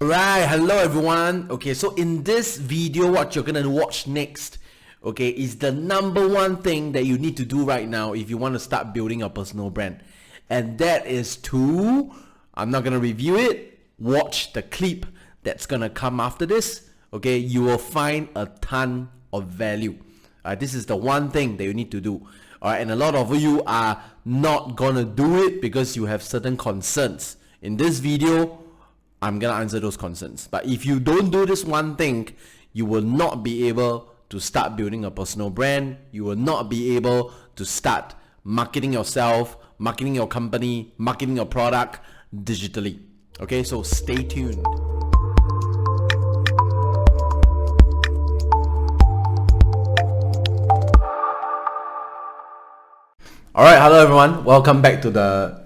Right, hello everyone. Okay, so in this video, what you're gonna watch next, okay, is the number one thing that you need to do right now if you want to start building a personal brand. And that is to, I'm not gonna review it, watch the clip that's gonna come after this. Okay, you will find a ton of value. This is the one thing that you need to do. Alright, and a lot of you are not gonna do it because you have certain concerns. In this video, I'm gonna answer those concerns. But if you don't do this one thing, you will not be able to start building a personal brand. You will not be able to start marketing yourself, marketing your company, marketing your product digitally. Okay, so stay tuned. Alright, hello everyone. Welcome back to the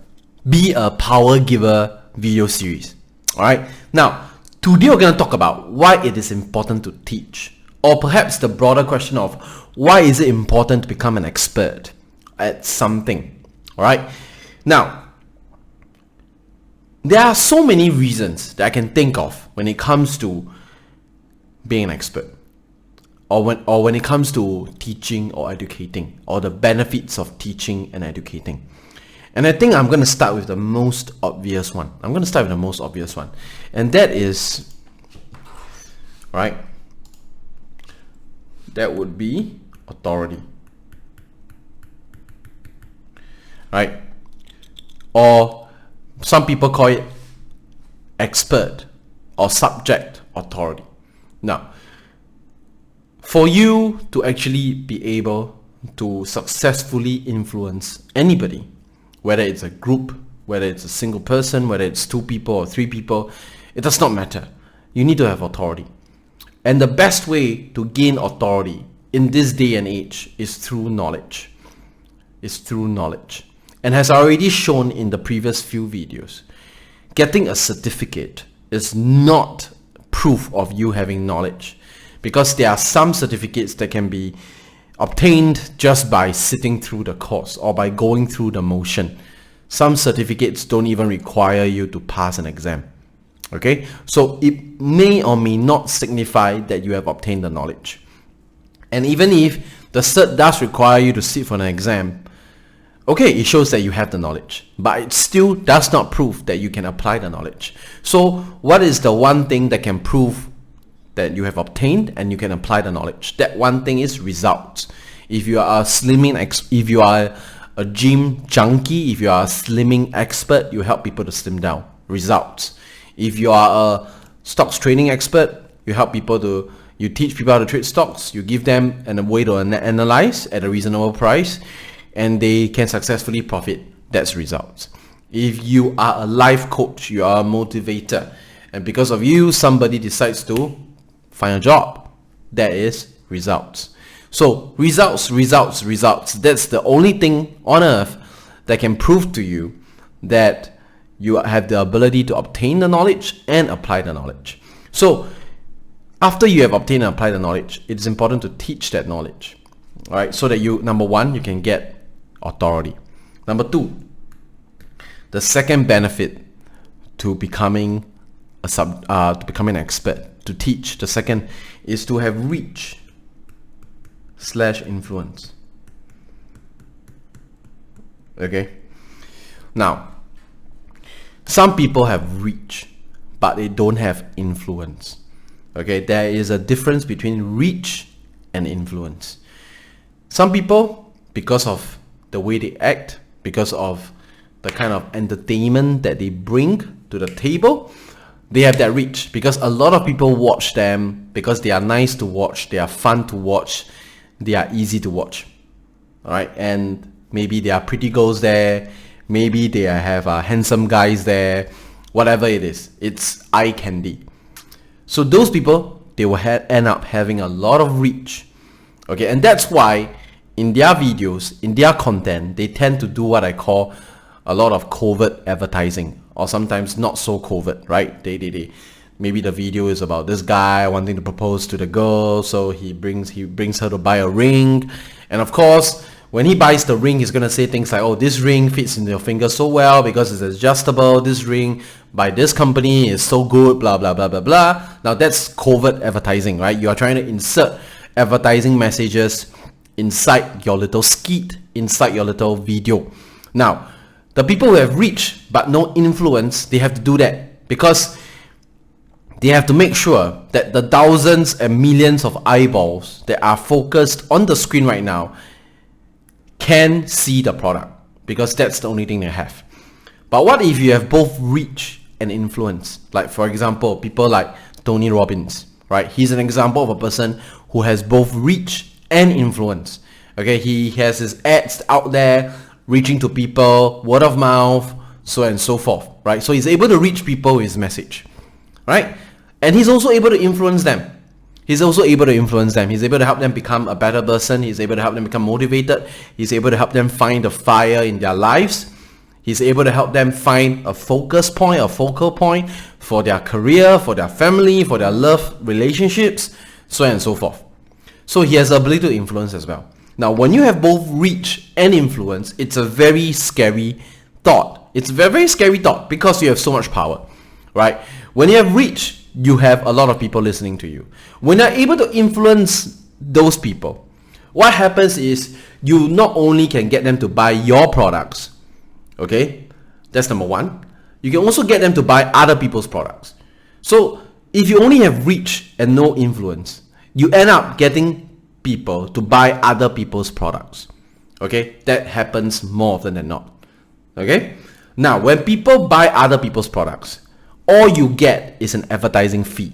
Be a Power Giver video series. Alright, now today we're going to talk about why it is important to teach, or perhaps the broader question of why is it important to become an expert at something. Alright, now there are so many reasons that I can think of when it comes to being an expert, or when it comes to teaching or educating, or the benefits of teaching and educating. And I think I'm going to start with the most obvious one. And that is, right, that would be authority. Right? Or some people call it expert or subject authority. Now, for you to actually be able to successfully influence anybody, whether it's a group, whether it's a single person, whether it's 2 people or 3 people, it does not matter. You need to have authority. And the best way to gain authority in this day and age is through knowledge. And as I already shown in the previous few videos, getting a certificate is not proof of you having knowledge, because there are some certificates that can be obtained just by sitting through the course or by going through the motion. Some certificates don't even require you to pass an exam. Okay, so it may or may not signify that you have obtained the knowledge. And even if the cert does require you to sit for an exam, okay, it shows that you have the knowledge, but it still does not prove that you can apply the knowledge. So what is the one thing that can prove that you have obtained and you can apply the knowledge? That one thing is results. If you are a slimming, if you are a gym junkie, if you are a slimming expert, you help people to slim down. Results. If you are a stocks trading expert, you teach people how to trade stocks. You give them a way to analyze at a reasonable price, and they can successfully profit. That's results. If you are a life coach, you are a motivator, and because of you, somebody decides to find a job, that is results. So results. That's the only thing on earth that can prove to you that you have the ability to obtain the knowledge and apply the knowledge. So after you have obtained and applied the knowledge, it's important to teach that knowledge. Alright, so that you, number one, you can get authority. Number 2, the second benefit to becoming an expert, to teach, the second is to have reach / influence. Okay, now some people have reach but they don't have influence. Okay, there is a difference between reach and influence. Some people, because of the way they act, because of the kind of entertainment that they bring to the table, they have that reach because a lot of people watch them because they are nice to watch, they are fun to watch, they are easy to watch. Alright, and maybe there are pretty girls there, maybe they have handsome guys there, whatever it is, it's eye candy. So those people, they will end up having a lot of reach. Okay, and that's why in their videos, in their content, they tend to do what I call a lot of covert advertising, or sometimes not so covert, right? They maybe the video is about this guy wanting to propose to the girl, so he brings her to buy a ring, and of course When he buys the ring, he's going to say things like, oh, this ring fits in your finger so well because it's adjustable. This ring by this company is so good, blah, blah, blah, blah, blah. Now that's covert advertising, right? You are trying to insert advertising messages inside your little skit, inside your little video. Now, the people who have reach but no influence, they have to do that because they have to make sure that the thousands and millions of eyeballs that are focused on the screen right now can see the product, because that's the only thing they have. But what if you have both reach and influence? Like, for example, people like Tony Robbins, right? He's an example of a person who has both reach and influence. Okay, he has his ads out there reaching to people, word of mouth, so on and so forth, right? So he's able to reach people with his message, right? And he's also able to influence them. He's able to help them become a better person. He's able to help them become motivated. He's able to help them find the fire in their lives. He's able to help them find a focus point, a focal point for their career, for their family, for their love relationships, so on and so forth. So he has the ability to influence as well. Now, when you have both reach and influence, it's a very scary thought. It's a very scary thought because you have so much power, right? When you have reach, you have a lot of people listening to you. When you're able to influence those people, what happens is you not only can get them to buy your products, okay? That's number one. You can also get them to buy other people's products. So if you only have reach and no influence, you end up getting people to buy other people's products. Okay? That happens more often than not. Okay? Now, when people buy other people's products, all you get is an advertising fee.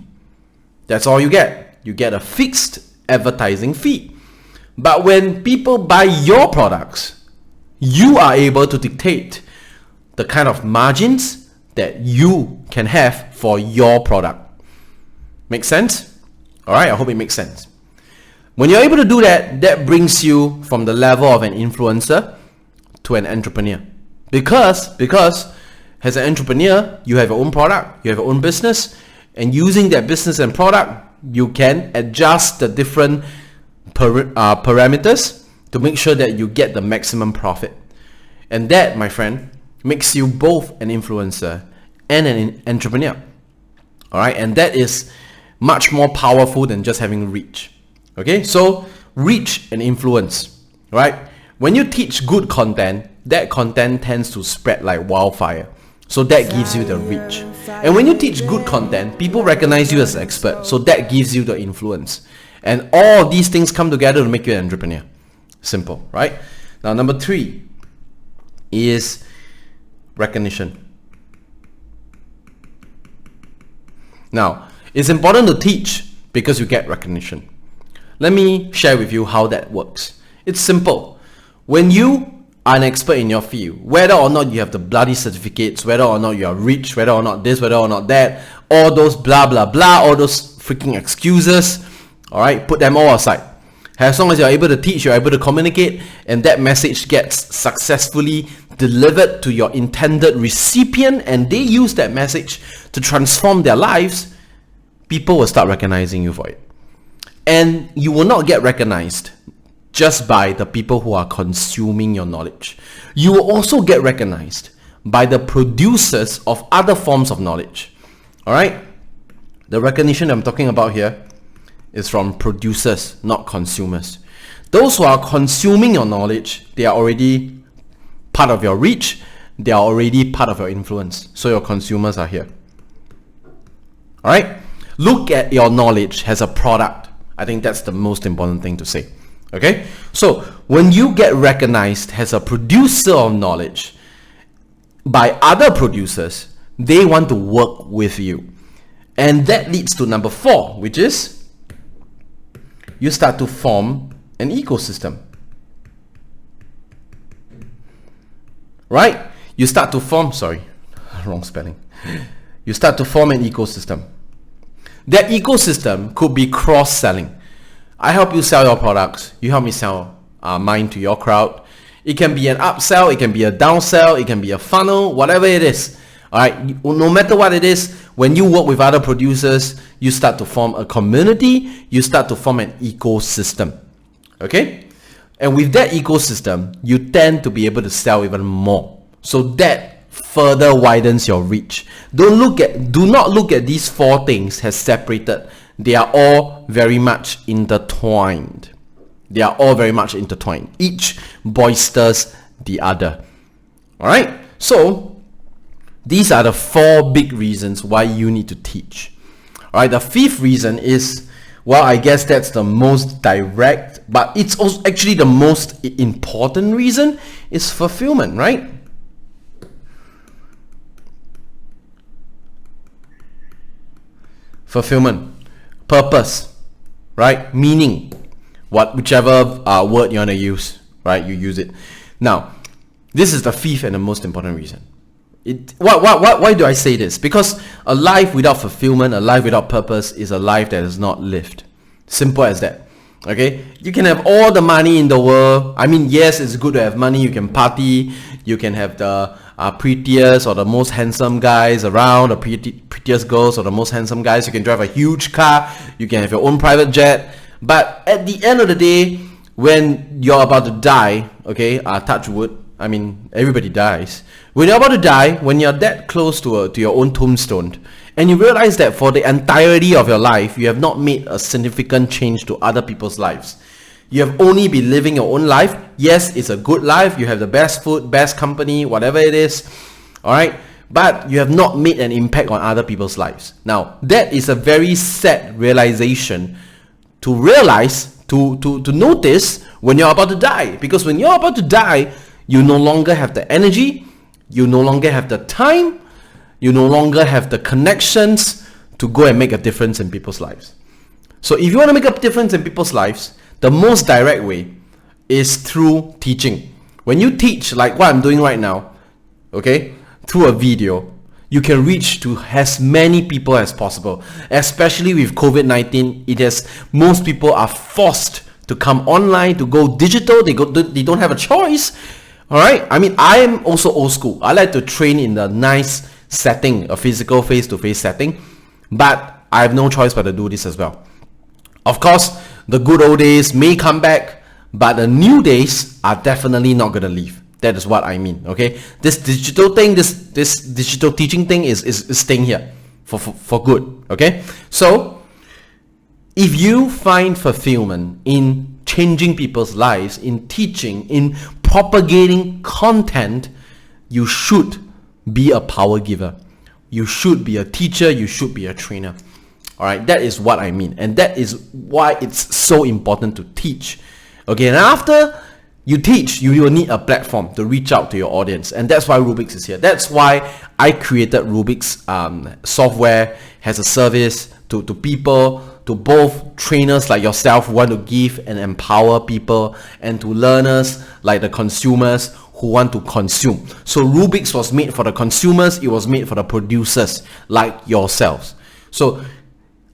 That's all you get. You get a fixed advertising fee. But when people buy your products, you are able to dictate the kind of margins that you can have for your product. Make sense? Alright, I hope it makes sense. When you're able to do that, that brings you from the level of an influencer to an entrepreneur. Because as an entrepreneur, you have your own product, you have your own business, and using that business and product, you can adjust the different parameters to make sure that you get the maximum profit. And that, my friend, makes you both an influencer and an entrepreneur. Alright, and that is much more powerful than just having reach. Okay, so reach and influence, right? When you teach good content, that content tends to spread like wildfire. So that gives you the reach. And when you teach good content, people recognize you as an expert. So that gives you the influence. And all these things come together to make you an entrepreneur. Simple, right? Now, number 3 is recognition. Now, it's important to teach because you get recognition. Let me share with you how that works. It's simple. When you are an expert in your field, whether or not you have the bloody certificates, whether or not you are rich, whether or not this, whether or not that, all those blah blah blah, all those freaking excuses, alright, put them all aside. As long as you're able to teach, you're able to communicate, and that message gets successfully delivered to your intended recipient, and they use that message to transform their lives, people will start recognizing you for it. And you will not get recognized just by the people who are consuming your knowledge. You will also get recognized by the producers of other forms of knowledge. Alright? The recognition I'm talking about here is from producers, not consumers. Those who are consuming your knowledge, they are already part of your reach, they are already part of your influence. So your consumers are here. Alright? Look at your knowledge as a product. I think that's the most important thing to say. Okay? So when you get recognized as a producer of knowledge by other producers, they want to work with you. And that leads to number 4, which is you start to form an ecosystem. Right? You start to form, wrong spelling. You start to form an ecosystem. That ecosystem could be cross-selling. I help you sell your products. You help me sell mine to your crowd. It can be an upsell. It can be a downsell. It can be a funnel. Whatever it is. Alright. No matter what it is, when you work with other producers, you start to form a community. You start to form an ecosystem. Okay? And with that ecosystem, you tend to be able to sell even more. So that further widens your reach. Do not look at these four things as separated. They are all very much intertwined. They are all very much intertwined. Each bolsters the other. Alright? So these are the four big reasons why you need to teach. Alright, the fifth reason is, well, I guess that's the most direct, but it's also actually the most important reason, is fulfillment, right? Fulfillment, purpose, right? Meaning, whichever word you want to use, right? You use it. Now, this is the fifth and the most important reason. Why do I say this? Because a life without fulfillment, a life without purpose, is a life that is not lived. Simple as that. Okay, you can have all the money in the world. I mean, yes, it's good to have money. You can party, you can have the prettiest or the most handsome guys around, the prettiest girls or the most handsome guys. You can drive a huge car, you can have your own private jet. But at the end of the day, when you're about to die, okay, touch wood, I mean, everybody dies. When you're about to die, when you're that close to your own tombstone, and you realize that for the entirety of your life, you have not made a significant change to other people's lives. You have only been living your own life. Yes, it's a good life. You have the best food, best company, whatever it is. Alright? But you have not made an impact on other people's lives. Now, that is a very sad realization to realize, to notice when you're about to die. Because when you're about to die, you no longer have the energy, you no longer have the time, you no longer have the connections to go and make a difference in people's lives. So if you want to make a difference in people's lives, the most direct way is through teaching. When you teach, like what I'm doing right now, okay, through a video, you can reach to as many people as possible. Especially with COVID-19, most people are forced to come online, to go digital. They don't have a choice. Alright, I mean, I am also old school. I like to train in the nice setting, a physical face-to-face setting, but I have no choice but to do this as well. Of course, the good old days may come back, but the new days are definitely not going to leave. That is what I mean, okay? This digital thing, this digital teaching thing is staying here for good, okay? So, if you find fulfillment in changing people's lives, in teaching, in propagating content, you should be a power giver. You should be a teacher. You should be a trainer. All right, that is what I mean, and that is why it's so important to teach. Okay, and after you teach, you will need a platform to reach out to your audience, and that's why Reubiks is here. That's why I created Reubiks software as a service to people, to both trainers like yourself who want to give and empower people, and to learners like the consumers who want to consume. So Reubiks was made for the consumers, it was made for the producers like yourselves. So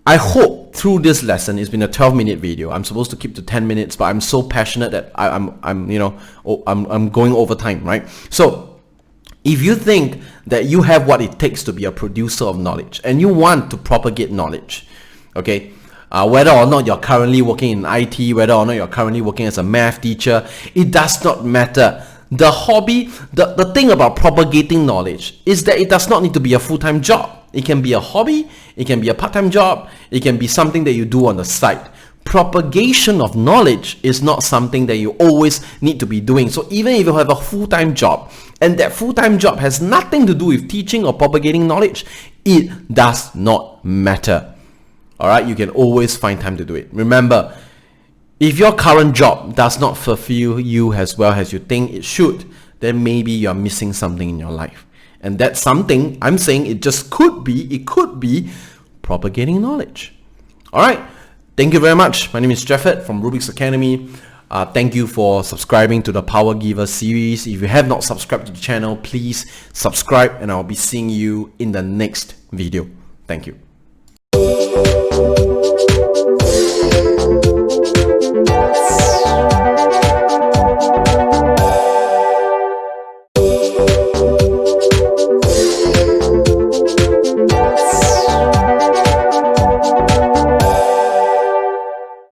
I hope through this lesson, it's been a 12-minute video. I'm supposed to keep to 10 minutes, but I'm so passionate that I'm going over time, right? So if you think that you have what it takes to be a producer of knowledge and you want to propagate knowledge, okay, whether or not you're currently working in IT, whether or not you're currently working as a math teacher, it does not matter. The hobby, the thing about propagating knowledge is that it does not need to be a full-time job. It can be a hobby, it can be a part-time job, it can be something that you do on the side. Propagation of knowledge is not something that you always need to be doing. So even if you have a full-time job and that full-time job has nothing to do with teaching or propagating knowledge, it does not matter. Alright, you can always find time to do it. Remember, if your current job does not fulfill you as well as you think it should, then maybe you're missing something in your life. And that's something, I'm saying it could be propagating knowledge. Alright, thank you very much. My name is Japhet from Reubiks Academy. Thank you for subscribing to the Power Giver series. If you have not subscribed to the channel, please subscribe and I'll be seeing you in the next video. Thank you.